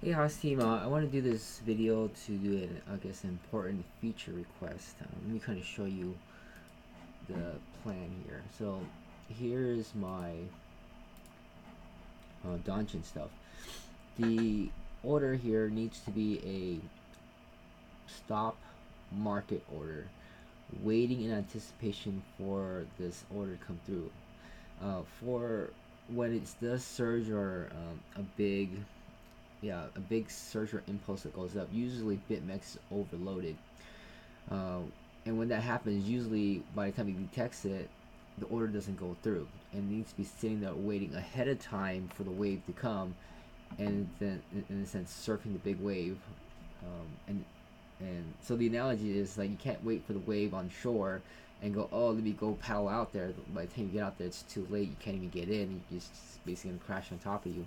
Hey Haas team, I want to do this video to do an, I guess, an important feature request. Let me kind of show you the plan here. So here is my dungeon stuff. The order here needs to be a stop market order, waiting in anticipation for this order to come through. For when it does surge or a big surge or impulse that goes up. Usually BitMEX is overloaded. Uh, and when that happens, usually by the time it detects it, the order doesn't go through. And it needs to be sitting there waiting ahead of time for the wave to come, and then, in a sense, surfing the big wave. And so the analogy is like you can't wait for the wave on shore and go, oh, let me go paddle out there. By the time you get out there, it's too late. You can't even get in. You're just basically gonna crash on top of you,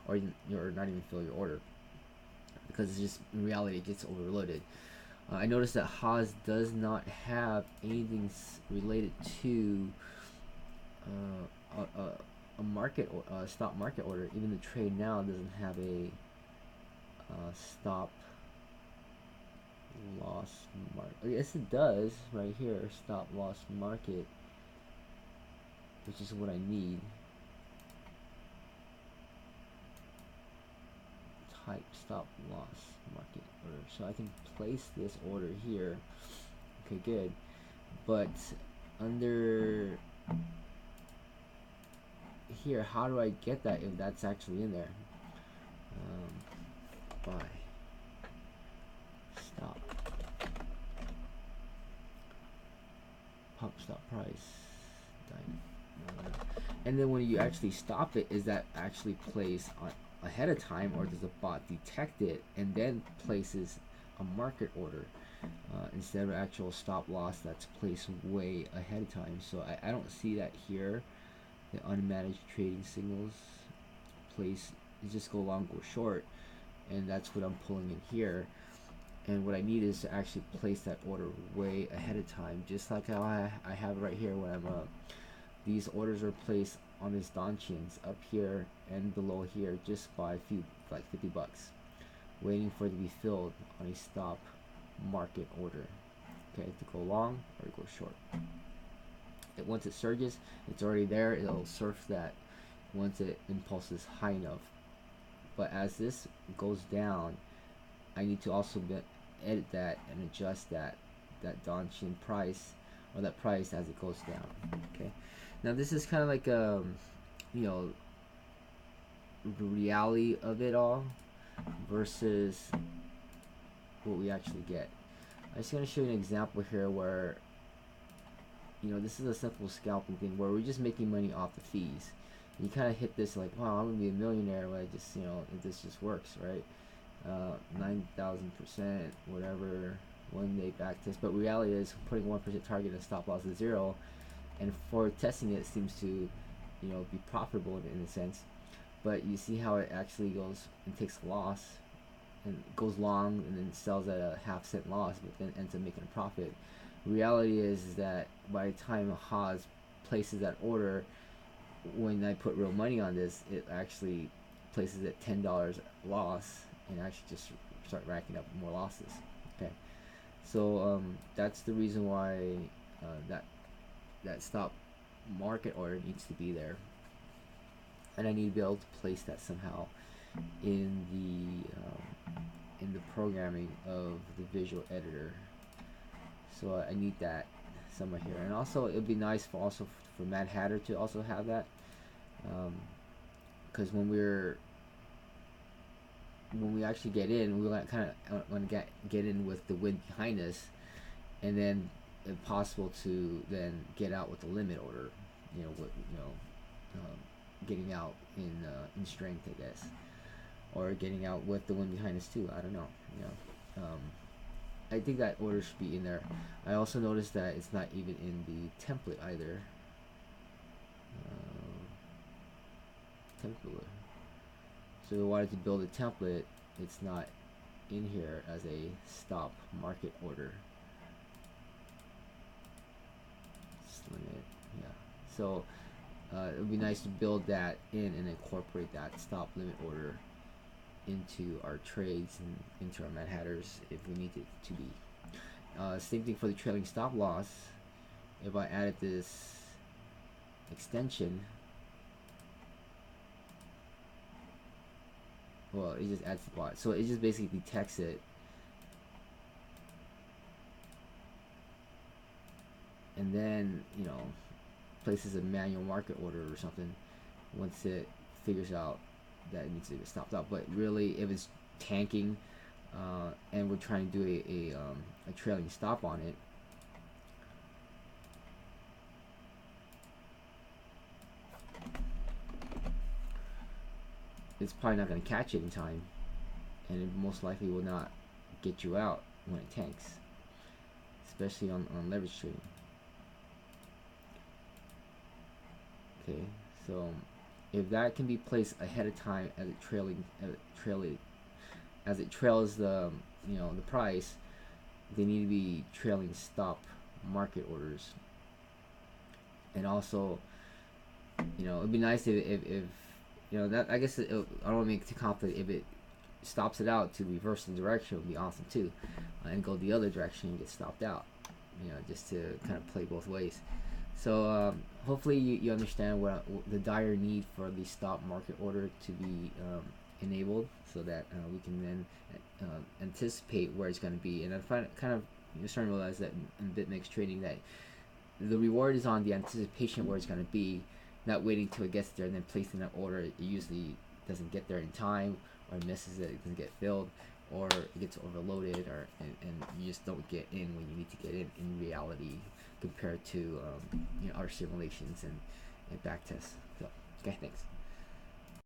or you're not even fill your order because it's just in reality it gets overloaded. I noticed that Haas does not have anything related to a market or stop market order. Even the trade now doesn't have a stop loss market. Yes, it does right here. Stop loss market, which is what I need. Type stop loss market order. So I can place this order here. Okay, good. But under here, how do I get that if that's actually in there? Buy stop pump stop price. And then when you actually stop it, is that actually placed on ahead of time, or does the bot detect it and then places a market order instead of actual stop loss that's placed way ahead of time? So I don't see that here. The unmanaged trading signals place, you just go long, go short, and that's what I'm pulling in here. And what I need is to actually place that order way ahead of time, just like how I have right here when I'm these orders are placed on these Donchians up here and below here just by a few, like $50, waiting for it to be filled on a stop market order. Okay, to go long or go short. Once it surges, it's already there. It'll surf that once it impulses high enough. But as this goes down, I need to also edit that and adjust that Donchian price, or that price as it goes down. Okay. Now this is kind of like you know, the reality of it all versus what we actually get. I'm just gonna show you an example here where this is a simple scalping thing where we're just making money off the fees. You kind of hit this like, wow, I'm gonna be a millionaire when I just if this just works, right? 9,000%, whatever, 1 day back test. But reality is putting 1% target and stop loss at zero, and for testing it seems to, be profitable in a sense. But you see how it actually goes and takes a loss and goes long and then sells at a half-cent loss, but then ends up making a profit. Reality is that by the time Haas places that order, when I put real money on this, it actually places at $10 loss and actually just start racking up more losses. Okay, so that's the reason why that stop market order needs to be there, and I need to be able to place that somehow in the programming of the visual editor. So I need that somewhere here, and also it'd be nice for Mad Hatter to also have that, because when we actually get in, we kind of want to get in with the wind behind us, and then if possible to then get out with the limit order. Getting out in strength, I guess, or getting out with the wind behind us too. I don't know. I think that order should be in there. I also noticed that it's not even in the template either. Template. So we wanted to build a template. It's not in here as a stop market order. Limit, yeah. So it would be nice to build that in and incorporate that stop limit order into our trades and into our Mad Hatters if we need it to be. Same thing for the trailing stop loss. If I added this extension, well, it just adds the bot. So it just basically detects it, and then, you know, places a manual market order or something once it figures out that it needs to get stopped out. But really, if it's tanking and we're trying to do a trailing stop on it, it's probably not going to catch it in time, and it most likely will not get you out when it tanks, especially on leverage trading. Okay, so if that can be placed ahead of time as it trails the, you know, the price, they need to be trailing stop market orders. And also, you know, it'd be nice if you know, that, I guess I don't want to make it too complicated. If it stops it out to reverse the direction, would be awesome too, and go the other direction and get stopped out. You know, just to kind of play both ways. So hopefully you understand what the dire need for the stop market order to be enabled, so that we can then anticipate where it's going to be. And I find kind of, you're starting to realize that in BitMEX trading, that the reward is on the anticipation where it's going to be, not waiting till it gets there and then placing that order. It usually doesn't get there in time, or misses it. It doesn't get filled, or it gets overloaded, or and you just don't get in when you need to get in reality, compared to you know, our simulations and back tests. So, okay, thanks.